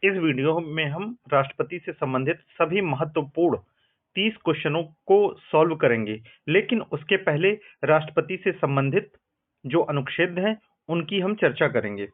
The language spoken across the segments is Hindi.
इस वीडियो में हम राष्ट्रपति से संबंधित सभी महत्वपूर्ण 30 क्वेश्चनों को सॉल्व करेंगे, लेकिन उसके पहले राष्ट्रपति से संबंधित जो अनुच्छेद हैं उनकी हम चर्चा करेंगे।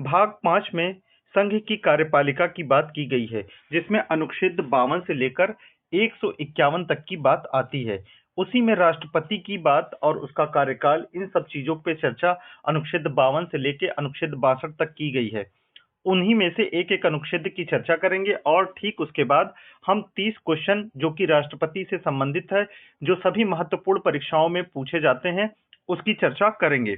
भाग 5 में संघ की कार्यपालिका की बात की गई है, जिसमें अनुच्छेद 52 से लेकर 151 तक की बात आती है। उसी में राष्ट्रपति की बात और उसका कार्यकाल, इन सब चीजों पे चर्चा अनुच्छेद 52 से लेकर अनुच्छेद 62 तक की गई है। उन्हीं में से एक एक अनुच्छेद की चर्चा करेंगे और ठीक उसके बाद हम 30 क्वेश्चन जो कि राष्ट्रपति से संबंधित है, जो सभी महत्वपूर्ण परीक्षाओं में पूछे जाते हैं, उसकी चर्चा करेंगे।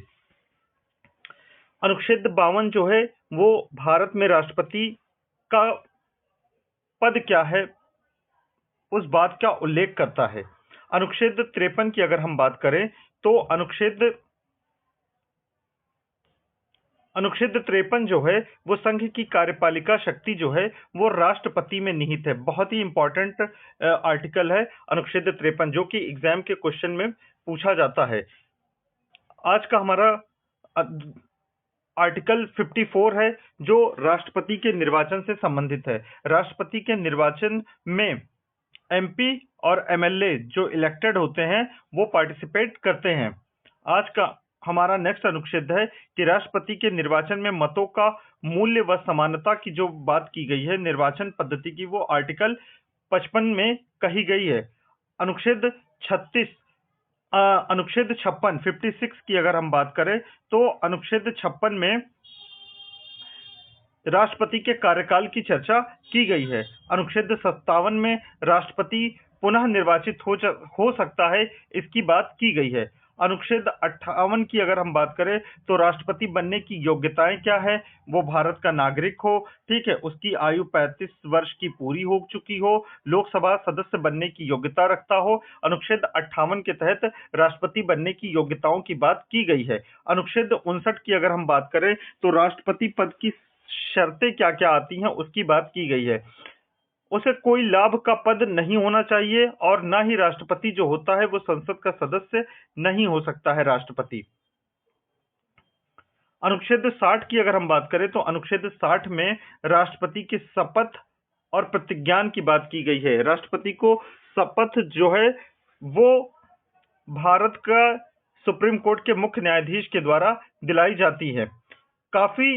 अनुच्छेद 52 जो है वो भारत में राष्ट्रपति का पद क्या है उस बात का उल्लेख करता है। अनुच्छेद 53 की अगर हम बात करें तो अनुच्छेद 53 जो है वो संघ की कार्यपालिका शक्ति जो है वो राष्ट्रपति में निहित है। बहुत ही इंपॉर्टेंट आर्टिकल है अनुच्छेद 53, जो कि एग्जाम के क्वेश्चन में पूछा जाता है। आज का हमारा आर्टिकल 54 है, जो राष्ट्रपति के निर्वाचन से संबंधित है। राष्ट्रपति के निर्वाचन में एमपी और एमएलए जो इलेक्टेड होते हैं वो पार्टिसिपेट करते हैं। आज का हमारा नेक्स्ट अनुच्छेद है कि राष्ट्रपति के निर्वाचन में मतों का मूल्य व समानता की जो बात की गई है निर्वाचन पद्धति की, वो आर्टिकल 55 में कही गई है। अनुच्छेद 56 की अगर हम बात करें तो अनुच्छेद 56 में राष्ट्रपति के कार्यकाल की चर्चा की गई है। अनुच्छेद 57 में राष्ट्रपति पुनः निर्वाचित हो सकता है, इसकी बात की गई है। अनुच्छेद 58 की अगर हम बात करें तो राष्ट्रपति बनने की योग्यताएं क्या है, वो भारत का नागरिक हो, ठीक है, उसकी आयु 35 वर्ष की पूरी हो चुकी हो, लोकसभा सदस्य बनने की योग्यता रखता हो। अनुच्छेद 58 के तहत राष्ट्रपति बनने की योग्यताओं की बात की गई है। अनुच्छेद 59 की अगर हम बात करें तो राष्ट्रपति पद की शर्तें क्या क्या आती हैं उसकी बात की गई है। उसे कोई लाभ का पद नहीं होना चाहिए और ना ही राष्ट्रपति जो होता है वो संसद का सदस्य नहीं हो सकता है राष्ट्रपति। अनुच्छेद 60 की अगर हम बात करें तो अनुच्छेद 60 में राष्ट्रपति की शपथ और प्रतिज्ञान की बात की गई है। राष्ट्रपति को शपथ जो है वो भारत का सुप्रीम कोर्ट के मुख्य न्यायाधीश के द्वारा दिलाई जाती है। काफी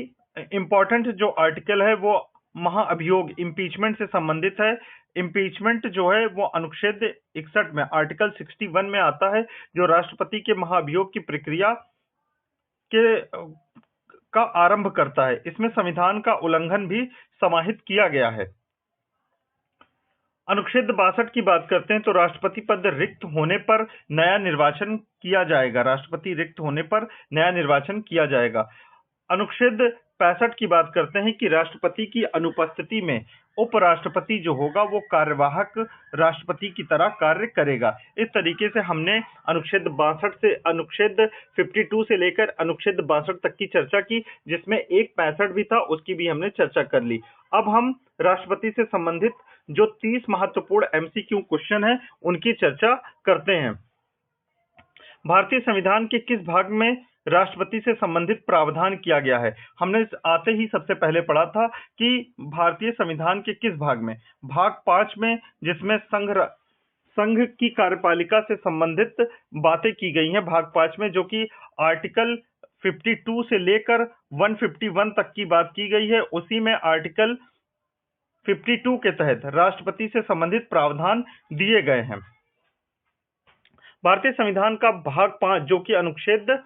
इंपॉर्टेंट जो आर्टिकल है वो महाअभियोग इम्पीचमेंट से संबंधित है। इम्पीचमेंट जो है वो अनुच्छेद 61 में आर्टिकल 61 में आता है, जो राष्ट्रपति के महाअभियोग की प्रक्रिया के का आरंभ करता है। इसमें संविधान का उल्लंघन भी समाहित किया गया है। अनुच्छेद 62 की बात करते हैं तो राष्ट्रपति पद रिक्त होने पर नया निर्वाचन किया जाएगा। राष्ट्रपति रिक्त होने पर नया निर्वाचन किया जाएगा। अनुच्छेद 65 की बात करते हैं कि राष्ट्रपति की अनुपस्थिति में उपराष्ट्रपति जो होगा वो कार्यवाहक राष्ट्रपति की तरह कार्य करेगा। इस तरीके से हमने अनुच्छेद 62 से अनुच्छेद 52 से लेकर अनुच्छेद 62 तक की चर्चा की, जिसमें एक 65 भी था, उसकी भी हमने चर्चा कर ली। अब हम राष्ट्रपति से संबंधित जो 30 महत्वपूर्ण एमसीक्यू क्वेश्चन है उनकी चर्चा करते हैं। भारतीय संविधान के किस भाग में राष्ट्रपति से संबंधित प्रावधान किया गया है? हमने आते ही सबसे पहले पढ़ा था कि भारतीय संविधान के किस भाग में, भाग 5 में, जिसमें संघ की कार्यपालिका से संबंधित बातें की गई हैं। भाग 5 में जो कि आर्टिकल 52 से लेकर 151 तक की बात की गई है, उसी में आर्टिकल 52 के तहत राष्ट्रपति से संबंधित प्रावधान दिए गए हैं। भारतीय संविधान का भाग 5 जो कि अनुच्छेद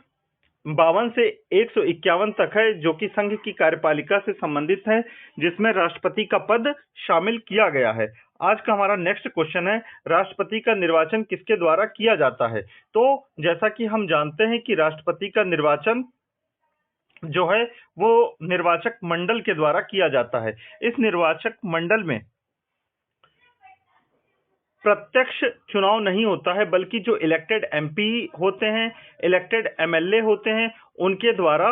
52 से 151 तक है, जो कि संघ की कार्यपालिका से संबंधित है, जिसमें राष्ट्रपति का पद शामिल किया गया है। आज का हमारा नेक्स्ट क्वेश्चन है, राष्ट्रपति का निर्वाचन किसके द्वारा किया जाता है? तो जैसा कि हम जानते हैं कि राष्ट्रपति का निर्वाचन जो है वो निर्वाचक मंडल के द्वारा किया जाता है। इस निर्वाचक मंडल में प्रत्यक्ष चुनाव नहीं होता है, बल्कि जो इलेक्टेड एमपी होते हैं, इलेक्टेड एमएलए होते हैं, उनके द्वारा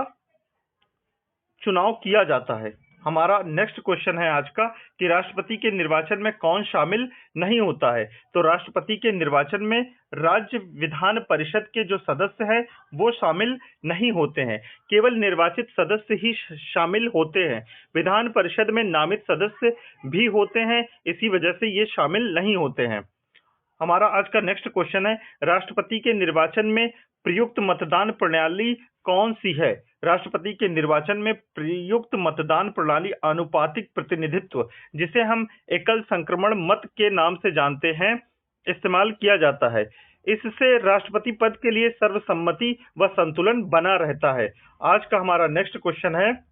चुनाव किया जाता है। हमारा नेक्स्ट क्वेश्चन है आज का कि राष्ट्रपति के निर्वाचन में कौन शामिल नहीं होता है। तो राष्ट्रपति के निर्वाचन में राज्य विधान परिषद के जो सदस्य हैं वो शामिल नहीं होते हैं, केवल निर्वाचित सदस्य ही शामिल होते हैं। विधान परिषद में नामित सदस्य भी होते हैं, इसी वजह से ये शामिल नहीं होते हैं। हमारा आज का नेक्स्ट क्वेश्चन है, राष्ट्रपति के निर्वाचन में प्रयुक्त मतदान प्रणाली कौन सी है। राष्ट्रपति के निर्वाचन में प्रयुक्त मतदान प्रणाली आनुपातिक प्रतिनिधित्व, जिसे हम एकल संक्रमण मत के नाम से जानते हैं, इस्तेमाल किया जाता है। इससे राष्ट्रपति पद के लिए सर्वसम्मति व संतुलन बना रहता है। आज का हमारा नेक्स्ट क्वेश्चन है,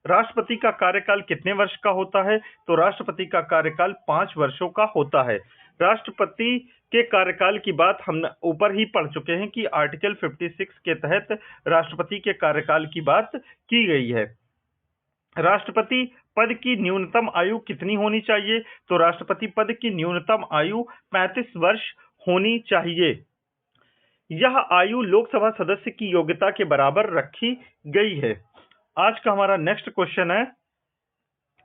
राष्ट्रपति का कार्यकाल कितने वर्ष का होता है। तो राष्ट्रपति का कार्यकाल 5 वर्षों का होता है। राष्ट्रपति के कार्यकाल की बात हम ऊपर ही पढ़ चुके हैं कि आर्टिकल 56 के तहत राष्ट्रपति के कार्यकाल की बात की गई है। राष्ट्रपति पद की न्यूनतम आयु कितनी होनी चाहिए। तो राष्ट्रपति पद की न्यूनतम आयु 35 वर्ष होनी चाहिए। यह आयु लोकसभा सदस्य की योग्यता के बराबर रखी गई है। आज का हमारा नेक्स्ट क्वेश्चन है,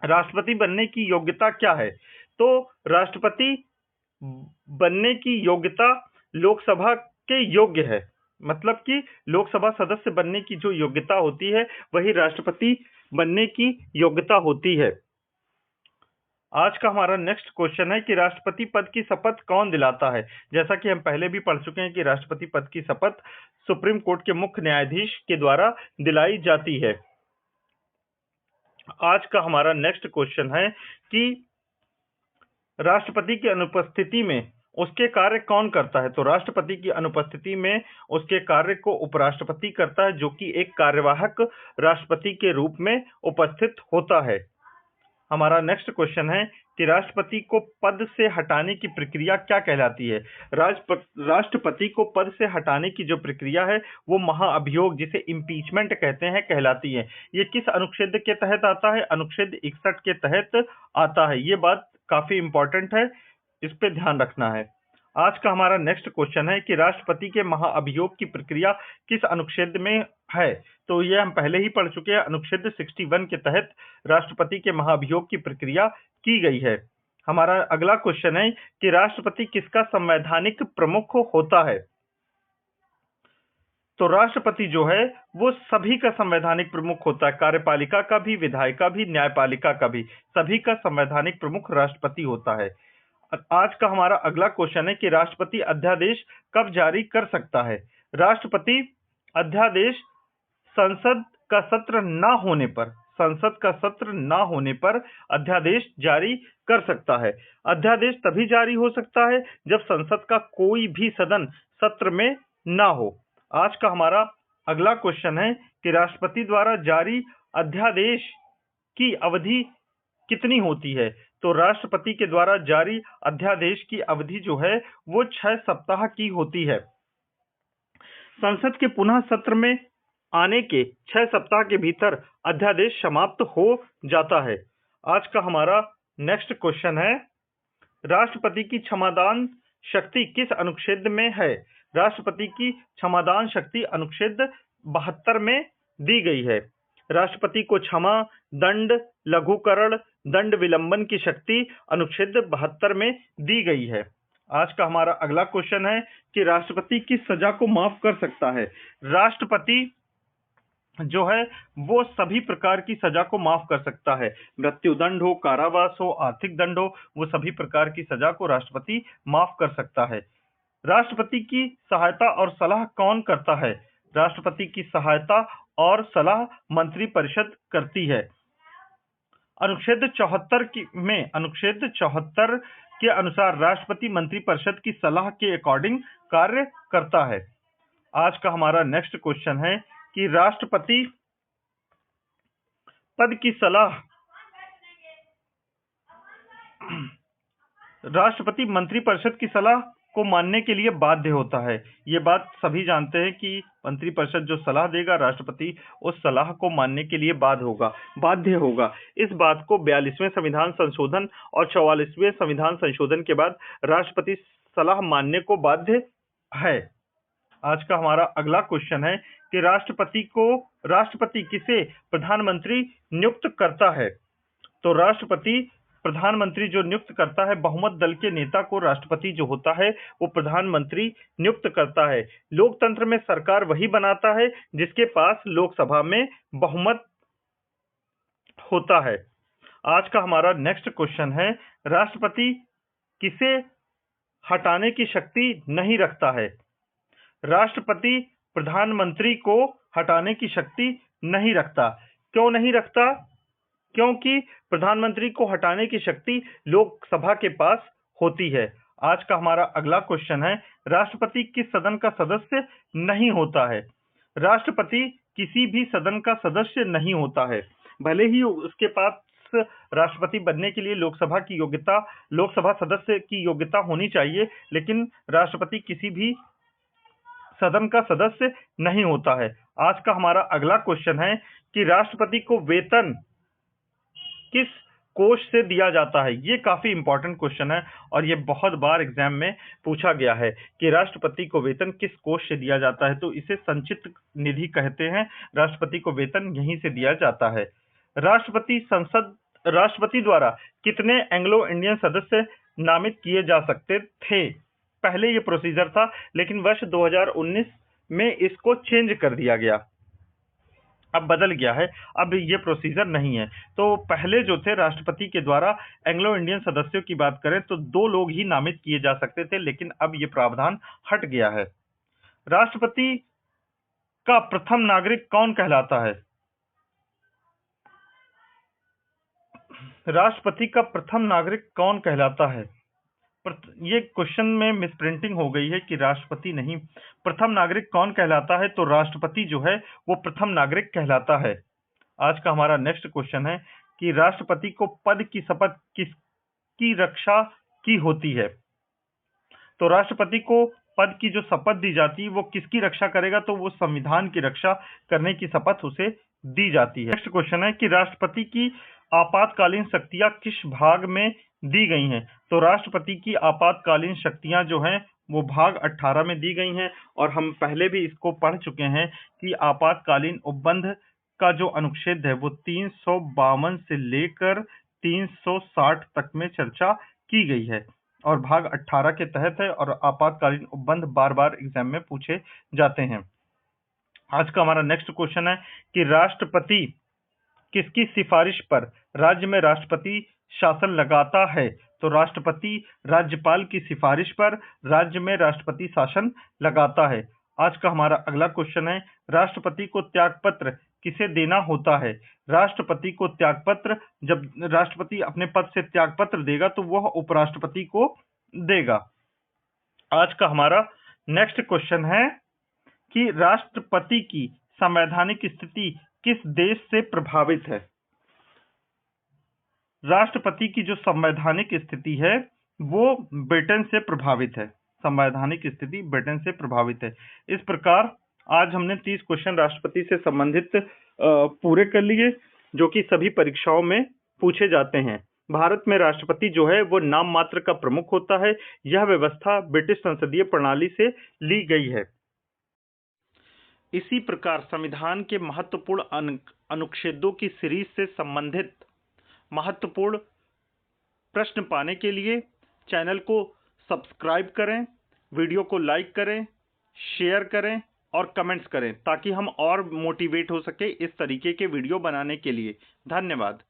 राष्ट्रपति बनने की योग्यता क्या है। तो राष्ट्रपति बनने की योग्यता लोकसभा के योग्य है, मतलब कि लोकसभा सदस्य बनने की जो योग्यता होती है वही राष्ट्रपति बनने की योग्यता होती है। आज का हमारा नेक्स्ट क्वेश्चन है कि राष्ट्रपति पद की शपथ कौन दिलाता है। जैसा कि हम पहले भी पढ़ चुके हैं कि राष्ट्रपति पद की शपथ सुप्रीम कोर्ट के मुख्य न्यायाधीश के द्वारा दिलाई जाती है। आज का हमारा नेक्स्ट क्वेश्चन है कि राष्ट्रपति की अनुपस्थिति में उसके कार्य कौन करता है। तो राष्ट्रपति की अनुपस्थिति में उसके कार्य को उपराष्ट्रपति करता है, जो कि एक कार्यवाहक राष्ट्रपति के रूप में उपस्थित होता है। हमारा नेक्स्ट क्वेश्चन है कि राष्ट्रपति को पद से हटाने की प्रक्रिया क्या कहलाती है। राष्ट्रपति को पद से हटाने की जो प्रक्रिया है वो महाअभियोग, जिसे इम्पीचमेंट कहते हैं, कहलाती है। ये किस अनुच्छेद के तहत आता है। अनुच्छेद 61 के तहत आता है। ये बात काफी इंपॉर्टेंट है, इस पे ध्यान रखना है। आज का हमारा नेक्स्ट क्वेश्चन है कि राष्ट्रपति के महाअभियोग की प्रक्रिया किस अनुच्छेद में है। तो ये हम पहले ही पढ़ चुके हैं, अनुच्छेद 61 के तहत राष्ट्रपति के महाअभियोग की प्रक्रिया की गई है। हमारा अगला क्वेश्चन है कि राष्ट्रपति किसका संवैधानिक प्रमुख होता है। तो राष्ट्रपति जो है वो सभी का संवैधानिक प्रमुख होता है, कार्यपालिका का भी, विधायिका भी, न्यायपालिका का भी, सभी का संवैधानिक प्रमुख राष्ट्रपति होता है। आज का हमारा अगला क्वेश्चन है कि राष्ट्रपति अध्यादेश कब जारी कर सकता है। राष्ट्रपति अध्यादेश संसद का सत्र ना होने पर अध्यादेश जारी कर सकता है। अध्यादेश तभी जारी हो सकता है जब संसद का कोई भी सदन सत्र में ना हो। आज का हमारा अगला क्वेश्चन है कि राष्ट्रपति द्वारा जारी अध्यादेश की अवधि कितनी होती है। तो राष्ट्रपति के द्वारा जारी अध्यादेश की अवधि जो है वो 6 सप्ताह की होती है। संसद के पुनः सत्र में आने के 6 सप्ताह के भीतर अध्यादेश समाप्त हो जाता है। आज का हमारा नेक्स्ट क्वेश्चन है, राष्ट्रपति की क्षमादान शक्ति किस अनुच्छेद में है। राष्ट्रपति की क्षमादान शक्ति अनुच्छेद 72 में दी गई है। राष्ट्रपति को क्षमा, दंड, लघुकरण, दंड विलंबन की शक्ति अनुच्छेद 72 में दी गई है। आज का हमारा अगला क्वेश्चन है कि राष्ट्रपति किस सजा को माफ कर सकता है। राष्ट्रपति जो है वो सभी प्रकार की सजा को माफ कर सकता है। मृत्युदंड हो, कारावास हो, आर्थिक दंड हो, वो सभी प्रकार की सजा को राष्ट्रपति माफ कर सकता है। राष्ट्रपति की सहायता और सलाह कौन करता है। राष्ट्रपति की सहायता और सलाह मंत्रिपरिषद करती है। अनुच्छेद 74 के अनुसार राष्ट्रपति मंत्रिपरिषद की सलाह के अकॉर्डिंग कार्य करता है। आज का हमारा नेक्स्ट क्वेश्चन है कि राष्ट्रपति पद की सलाह राष्ट्रपति मंत्रिपरिषद की सलाह को मानने के लिए बाध्य होता है। ये बात सभी जानते हैं कि मंत्रिपरिषद जो सलाह देगा राष्ट्रपति उस सलाह को मानने के लिए बाध्य होगा। इस बात को 42वें संविधान संशोधन और 44वें संविधान संशोधन के बाद राष्ट्रपति सलाह मानने को बाध्य है। आज का हमारा अगला क्वेश्चन है कि राष्ट्रपति को राष्ट्रपति किसे प्रधानमंत्री नियुक्त करता है? तो राष्ट्रपति प्रधानमंत्री जो नियुक्त करता है, बहुमत दल के नेता को राष्ट्रपति जो होता है वो प्रधानमंत्री नियुक्त करता है। लोकतंत्र में सरकार वही बनाता है जिसके पास लोकसभा में बहुमत होता है। आज का हमारा नेक्स्ट क्वेश्चन है, राष्ट्रपति किसे हटाने की शक्ति नहीं रखता है? राष्ट्रपति प्रधानमंत्री को हटाने की शक्ति नहीं रखता। क्यों नहीं रखता? क्योंकि प्रधानमंत्री को हटाने की शक्ति लोकसभा के पास होती है। आज का हमारा अगला क्वेश्चन है, राष्ट्रपति किस सदन का सदस्य नहीं होता है? राष्ट्रपति किसी भी सदन का सदस्य नहीं होता है। भले ही उसके पास राष्ट्रपति बनने के लिए लोकसभा सदस्य की योग्यता होनी चाहिए, लेकिन राष्ट्रपति किसी भी सदन का सदस्य नहीं होता है। आज का हमारा अगला क्वेश्चन है कि राष्ट्रपति को वेतन किस कोष से दिया जाता है? ये काफी इंपॉर्टेंट क्वेश्चन है और ये बहुत बार एग्जाम में पूछा गया है कि राष्ट्रपति को वेतन किस कोष से दिया जाता है। तो इसे संचित निधि कहते हैं। राष्ट्रपति को वेतन यहीं से दिया जाता है। राष्ट्रपति द्वारा कितने एंग्लो इंडियन सदस्य नामित किए जा सकते थे? पहले ये प्रोसीजर था, लेकिन वर्ष 2019 में इसको चेंज कर दिया गया, अब बदल गया है। अब ये प्रोसीजर नहीं है। तो पहले जो थे राष्ट्रपति के द्वारा एंग्लो इंडियन सदस्यों की बात करें तो 2 लोग ही नामित किए जा सकते थे, लेकिन अब ये प्रावधान हट गया है। राष्ट्रपति का प्रथम नागरिक कौन कहलाता है? राष्ट्रपति का प्रथम नागरिक कौन कहलाता है? ये क्वेश्चन में मिसप्रिंटिंग हो गई है कि राष्ट्रपति नहीं, प्रथम नागरिक कौन कहलाता है? तो राष्ट्रपति जो है वो प्रथम नागरिक कहलाता है। आज का हमारा नेक्स्ट क्वेश्चन है कि राष्ट्रपति को पद की शपथ किसकी रक्षा की होती है? तो राष्ट्रपति को पद की जो शपथ दी जाती है वो किसकी रक्षा करेगा? तो वो संविधान की रक्षा करने की शपथ उसे दी जाती है। नेक्स्ट क्वेश्चन है कि राष्ट्रपति की आपातकालीन शक्तियां किस भाग में दी गई हैं? तो राष्ट्रपति की आपातकालीन शक्तियां जो हैं वो भाग 18 में दी गई हैं और हम पहले भी इसको पढ़ चुके हैं कि आपातकालीन उपबंध का जो अनुच्छेद है वो 352 से लेकर 360 तक में चर्चा की गई है और भाग 18 के तहत है और आपातकालीन उपबंध बार बार एग्जाम में पूछे जाते हैं। आज का हमारा नेक्स्ट क्वेश्चन है कि राष्ट्रपति किसकी सिफारिश पर राज्य में राष्ट्रपति शासन लगाता है? तो राष्ट्रपति राज्यपाल की सिफारिश पर राज्य में राष्ट्रपति शासन लगाता है। आज का हमारा अगला क्वेश्चन है, राष्ट्रपति को त्यागपत्र किसे देना होता है? राष्ट्रपति को त्यागपत्र, जब राष्ट्रपति अपने पद से त्यागपत्र देगा तो वह उपराष्ट्रपति को देगा। आज का हमारा नेक्स्ट क्वेश्चन है कि राष्ट्रपति की संवैधानिक स्थिति किस देश से प्रभावित है? राष्ट्रपति की जो संवैधानिक स्थिति है वो ब्रिटेन से प्रभावित है। संवैधानिक स्थिति ब्रिटेन से प्रभावित है। इस प्रकार आज हमने 30 क्वेश्चन राष्ट्रपति से संबंधित पूरे कर लिए, जो कि सभी परीक्षाओं में पूछे जाते हैं। भारत में राष्ट्रपति जो है वो नाम मात्र का प्रमुख होता है। यह व्यवस्था ब्रिटिश संसदीय प्रणाली से ली गई है। इसी प्रकार संविधान के महत्वपूर्ण अनुच्छेदों की सीरीज से संबंधित महत्वपूर्ण प्रश्न पाने के लिए चैनल को सब्सक्राइब करें, वीडियो को लाइक करें, शेयर करें और कमेंट्स करें ताकि हम और मोटिवेट हो सके इस तरीके के वीडियो बनाने के लिए। धन्यवाद।